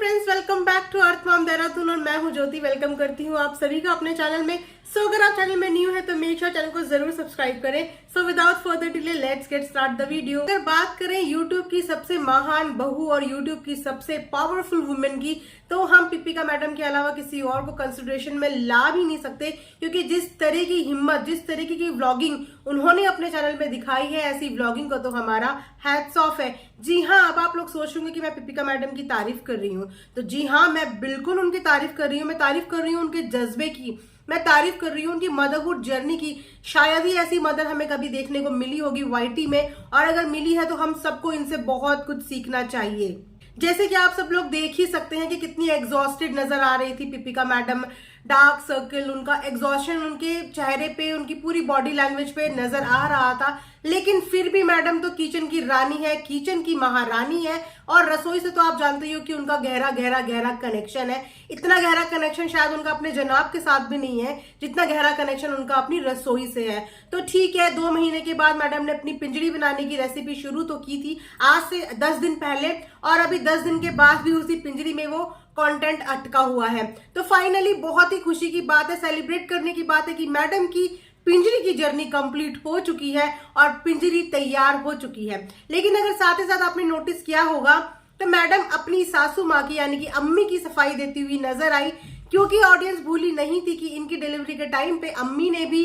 Friends, welcome back to Earth Mom Dehradun और मैं हूं ज्योति। वेलकम करती हूं आप सभी का अपने चैनल में। अगर आप चैनल में न्यू है तो मेक श्योर चैनल को जरूर सब्सक्राइब करें। Without further delay let's get start the video. अगर बात करें यूट्यूब की सबसे महान बहू और यूट्यूब की सबसे पावरफुल वुमेन की, तो हम पिपिका मैडम के अलावा किसी और को कंसिडरेशन में ला भी नहीं सकते, क्योंकि जिस तरह की हिम्मत, जिस तरीके की व्लॉगिंग उन्होंने अपने चैनल में दिखाई है, ऐसी व्लॉगिंग को तो हमारा हैट्स ऑफ है। जी हाँ, अब आप लोग सोच होंगे कि मैं पिपिका मैडम की तारीफ कर रही हूँ, तो जी हाँ, मैं बिल्कुल उनकी तारीफ कर रही हूँ। मैं तारीफ कर रही हूँ उनके जज्बे की, मैं तारीफ कर रही हूँ उनकी मदरहुड जर्नी की। शायद ही ऐसी मदर हमें कभी देखने को मिली होगी वाईटी में, और अगर मिली है तो हम सबको इनसे बहुत कुछ सीखना चाहिए। जैसे कि आप सब लोग देख ही सकते हैं कि कितनी एग्जॉस्टेड नजर आ रही थी पिपिका मैडम। डार्क सर्कल, उनका एग्जॉशन उनके चेहरे पे, उनकी पूरी बॉडी लैंग्वेज पे नजर आ रहा था। लेकिन फिर भी मैडम तो किचन की रानी है, किचन की महारानी है, और रसोई से तो आप जानते ही हो कि उनका गहरा गहरा गहरा कनेक्शन है। इतना गहरा कनेक्शन शायद उनका अपने जनाब के साथ भी नहीं है, जितना गहरा कनेक्शन उनका अपनी रसोई से है। तो ठीक है, 2 महीने के बाद मैडम ने अपनी पिंजड़ी बनाने की रेसिपी शुरू तो की थी, आज से 10 दिन पहले, और अभी 10 दिन के बाद भी उसी पिंजड़ी में वो कंटेंट अटका हुआ है। तो फाइनली बहुत ही खुशी की बात है, सेलिब्रेट करने की बात है कि मैडम की पिंजरी की जर्नी कंप्लीट हो चुकी है और पिंजरी तैयार हो चुकी है। लेकिन अगर साथ ही साथ आपने नोटिस किया होगा तो मैडम अपनी सासू माँ की यानी कि अम्मी की सफाई देती हुई नजर आई, क्योंकि ऑडियंस भूली नहीं थी कि इनकी डिलीवरी के टाइम पे अम्मी ने भी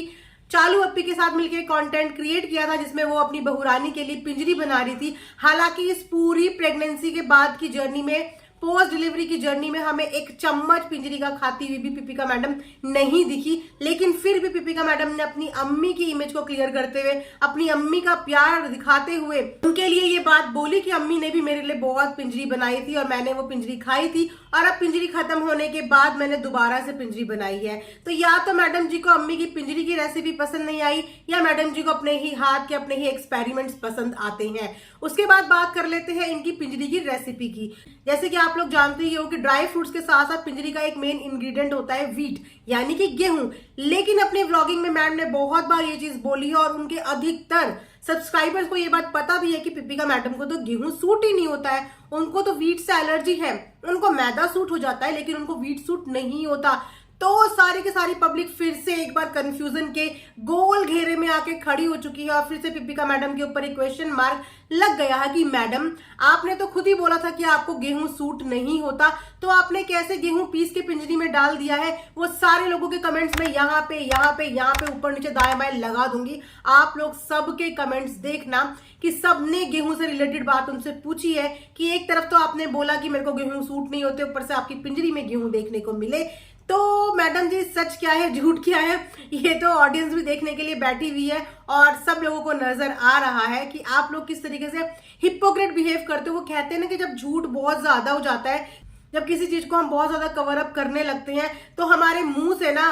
चालू अप्पी के साथ मिलकर कंटेंट क्रिएट किया था, जिसमें वो अपनी बहुरानी के लिए पिंजरी बना रही थी। हालांकि इस पूरी प्रेगनेंसी के बाद की जर्नी में, पोस्ट डिलीवरी की जर्नी में, हमें एक चम्मच पिंजरी का खाती हुई भी पिपिका मैडम नहीं दिखी। लेकिन फिर भी पिपिका मैडम ने अपनी अम्मी की इमेज को क्लियर करते हुए, अपनी अम्मी का प्यार दिखाते हुए उनके लिए ये बात बोली कि अम्मी ने भी मेरे लिए बहुत पिंजरी बनाई थी और मैंने वो पिंजरी खाई थी, और अब पिंजरी खत्म होने के बाद मैंने दोबारा से पिंजरी बनाई है। तो या तो मैडम जी को अम्मी की पिंजरी की रेसिपी पसंद नहीं आई, या मैडम जी को अपने ही हाथ के, अपने ही एक्सपेरिमेंट्स पसंद आते हैं। उसके बाद बात कर लेते हैं इनकी पिंजरी की रेसिपी की। जैसे कि आप लोग जानते ही हो कि ड्राई फ्रूट्स के साथ साथ पिंजरी का एक मेन इंग्रेडिएंट होता है व्हीट, यानी कि गेहूं। लेकिन अपने व्लॉगिंग में मैम ने बहुत बार ये चीज बोली है, और उनके अधिकतर सब्सक्राइबर्स को ये बात पता भी है कि पिपिका मैडम को तो गेहूं सूट ही नहीं होता है, उनको तो व्हीट से एलर्जी है। उनको मैदा सूट हो जाता है लेकिन उनको व्हीट सूट नहीं होता। तो सारी की सारी पब्लिक फिर से एक बार कंफ्यूजन के गोल घेरे में आके खड़ी हो चुकी है, और फिर से पिपिका मैडम के ऊपर एक क्वेश्चन मार्क लग गया है कि मैडम, आपने तो खुद ही बोला था कि आपको गेहूं सूट नहीं होता, तो आपने कैसे गेहूं पीस के पिंजरी में डाल दिया है? वो सारे लोगों के कमेंट्स में यहाँ पे यहाँ पे यहाँ पे ऊपर नीचे दाएं बाएं लगा दूंगी। आप लोग सबके कमेंट्स देखना कि सबने गेहूं से रिलेटेड बात उनसे पूछी है, कि एक तरफ तो आपने बोला कि मेरे को गेहूं सूट नहीं होते, ऊपर से आपकी पिंजरी में गेहूं देखने को मिले। तो मैडम जी, सच क्या है झूठ क्या है, ये तो ऑडियंस भी देखने के लिए बैठी हुई है, और सब लोगों को नजर आ रहा है कि आप लोग किस तरीके से हिपोक्रेट बिहेव करते हो। वो कहते हैं ना कि जब झूठ बहुत ज्यादा हो जाता है, जब किसी चीज को हम बहुत ज्यादा कवर अप करने लगते हैं, तो हमारे मुंह से ना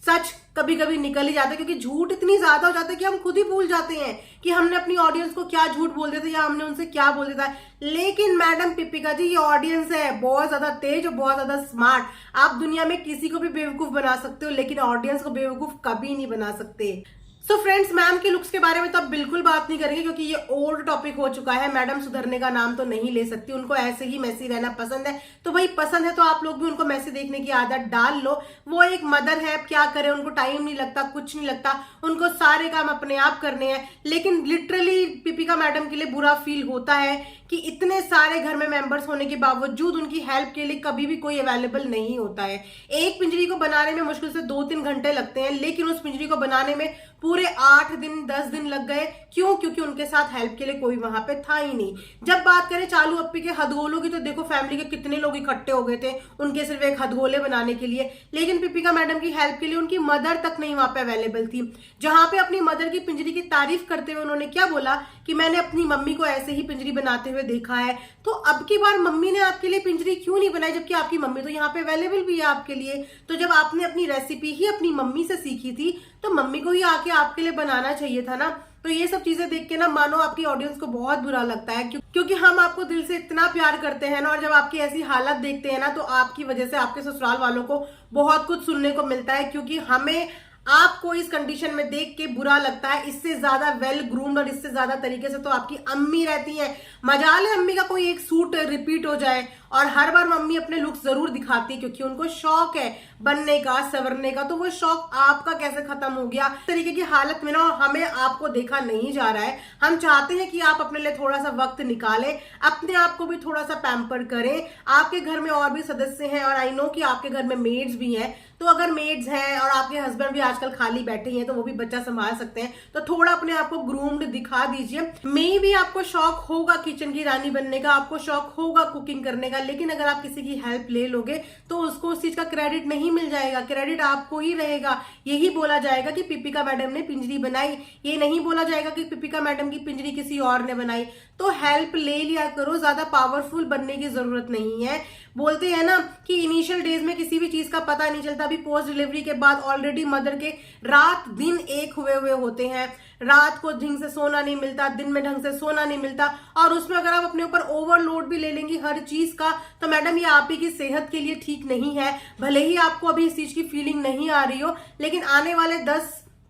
सच कभी कभी निकल ही जाता है, क्योंकि झूठ इतनी ज्यादा हो जाता है कि हम खुद ही भूल जाते हैं कि हमने अपनी ऑडियंस को क्या झूठ बोल दिया था, या हमने उनसे क्या बोल दिया था। लेकिन मैडम पिपिका जी, ये ऑडियंस है बहुत ज्यादा तेज और बहुत ज्यादा स्मार्ट। आप दुनिया में किसी को भी बेवकूफ बना सकते हो, लेकिन ऑडियंस को बेवकूफ कभी नहीं बना सकते। सो फ्रेंड्स, मैम के लुक्स के बारे में तो अब बिल्कुल बात नहीं करेंगे, क्योंकि ये ओल्ड टॉपिक हो चुका है। मैडम सुधरने का नाम तो नहीं ले सकती, उनको ऐसे ही मैसी रहना पसंद है। तो भाई पसंद है तो आप लोग भी उनको मैसी देखने की आदत डाल लो। वो एक मदर है, अब क्या करें, उनको टाइम नहीं लगता, कुछ नहीं लगता, उनको सारे काम अपने आप करने हैं। लेकिन लिटरली पिपिका मैडम के लिए बुरा फील होता है कि इतने सारे घर में मेंबर्स होने के बावजूद उनकी हेल्प के लिए कभी भी कोई अवेलेबल नहीं होता है। एक पिंजरी को बनाने में मुश्किल से 2-3 घंटे लगते हैं, लेकिन उस पिंजरी को बनाने में पूरे 8 दिन 10 दिन लग गए। क्यों? क्योंकि उनके साथ हेल्प के लिए कोई वहां पे था ही नहीं। जब बात करें चालू अप्पी के हथगोलों की, तो देखो फैमिली के कितने लोग इकट्ठे हो गए थे उनके सिर्फ एक हथगोले बनाने के लिए। लेकिन पिपिका मैडम की हेल्प के लिए उनकी मदर तक नहीं वहां पे अवेलेबल थी। जहां पे अपनी मदर की पिंजरी की तारीफ करते हुए उन्होंने क्या बोला कि मैंने अपनी मम्मी को ऐसे ही पिंजरी बनाते हुए देखा है। तो अब की बार मम्मी ने आपके लिए पिंजरी क्यों नहीं बनाई, जबकि आपकी मम्मी तो यहाँ पे अवेलेबल भी है आपके लिए? तो जब आपने अपनी रेसिपी ही अपनी मम्मी से सीखी थी, तो मम्मी को ही आके आपके लिए बनाना चाहिए था ना। तो ये सब चीजें देख के ना, मानो आपकी ऑडियंस को बहुत बुरा लगता है, क्योंकि हम आपको दिल से इतना प्यार करते हैं ना, और जब आपकी ऐसी हालत देखते हैं ना, तो आपकी वजह से आपके ससुराल वालों को बहुत कुछ सुनने को मिलता है। क्योंकि हमें आपको इस कंडीशन में देख के बुरा लगता है। इससे ज्यादा वेल ग्रूम्ड और इससे ज्यादा तरीके से तो आपकी अम्मी रहती हैं। मजाल है अम्मी का कोई एक सूट रिपीट हो जाए, और हर बार मम्मी अपने लुक्स जरूर दिखाती है क्योंकि उनको शौक है बनने का, संवरने का। तो वो शौक आपका कैसे खत्म हो गया? इस तरीके की हालत में ना हमें आपको देखा नहीं जा रहा है। हम चाहते हैं कि आप अपने लिए थोड़ा सा वक्त निकालें, अपने आप को भी थोड़ा सा पैम्पर करें। आपके घर में और भी सदस्य हैं और आई नो कि आपके घर में मेड्स भी हैं, तो अगर मेड्स हैं और आपके हस्बैंड भी आजकल खाली बैठे हैं तो वो भी बच्चा संभाल सकते हैं, तो थोड़ा अपने आप को ग्रूम्ड दिखा दीजिए। मे भी आपको शौक होगा किचन की रानी बनने का, आपको शौक होगा कुकिंग करने का, लेकिन अगर आप किसी की हेल्प ले लोगे तो उसको उस चीज का क्रेडिट नहीं मिल जाएगा, क्रेडिट आपको ही रहेगा। यही बोला जाएगा कि पिपिका मैडम ने पिंजरी बनाई, ये नहीं बोला जाएगा कि पिपिका मैडम की पिंजरी किसी और ने बनाई। तो हेल्प ले लिया करो, ज्यादा पावरफुल बनने की जरूरत नहीं है। बोलते हैं ना कि इनिशियल डेज में किसी भी चीज का पता नहीं चलता, अभी पोस्ट डिलीवरी के बाद ऑलरेडी मदर के रात दिन एक हुए होते हैं। रात को ढंग से सोना नहीं मिलता, दिन में ढंग से सोना नहीं मिलता, और उसमें अगर आप अपने ऊपर ओवरलोड भी ले लेंगी हर चीज का, तो मैडम ये आप ही की सेहत के लिए ठीक नहीं है। भले ही आपको अभी इस चीज की फीलिंग नहीं आ रही हो, लेकिन आने वाले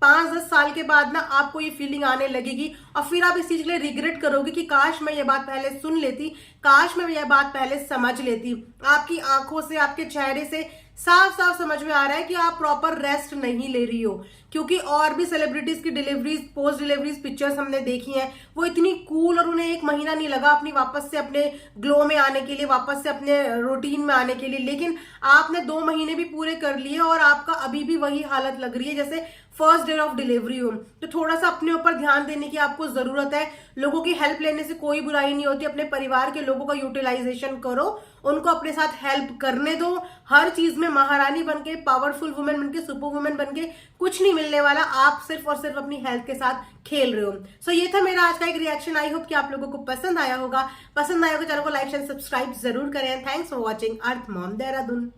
5-10 साल के बाद ना आपको ये फीलिंग आने लगेगी और फिर आप इस चीज के लिए रिग्रेट करोगे कि काश मैं ये बात पहले सुन लेती, काश मैं ये बात पहले समझ लेती। आपकी आंखों से, आपके चेहरे से साफ साफ समझ में आ रहा है कि आप प्रॉपर रेस्ट नहीं ले रही हो, क्योंकि और भी सेलिब्रिटीज की डिलीवरीज, पोस्ट डिलीवरीज पिक्चर्स हमने देखी हैं, वो इतनी कूल, और उन्हें 1 महीना नहीं लगा अपनी वापस से अपने ग्लो में आने के लिए, वापस से अपने रूटीन में आने के लिए। लेकिन आपने 2 महीने भी पूरे कर लिए और आपका अभी भी वही हालत लग रही है जैसे फर्स्ट डे ऑफ डिलीवरी हो। तो थोड़ा सा अपने ऊपर ध्यान देने की आपको जरूरत है। लोगों की हेल्प लेने से कोई बुराई नहीं होती, अपने परिवार के लोगों का यूटिलाइजेशन करो, उनको अपने साथ हेल्प करने दो। हर चीज में महारानी बनके, पावरफुल वुमेन बनके, सुपर वुमेन बनके कुछ नहीं मिलने वाला। आप सिर्फ और सिर्फ अपनी हेल्थ के साथ खेल रहे हो। सो ये था मेरा आज का एक रिएक्शन। आई होप कि आप लोगों को पसंद आया होगा। पसंद आया होगा चैनल को लाइक एंड सब्सक्राइब जरूर करें। Thanks for watching earth Mom Dehradun.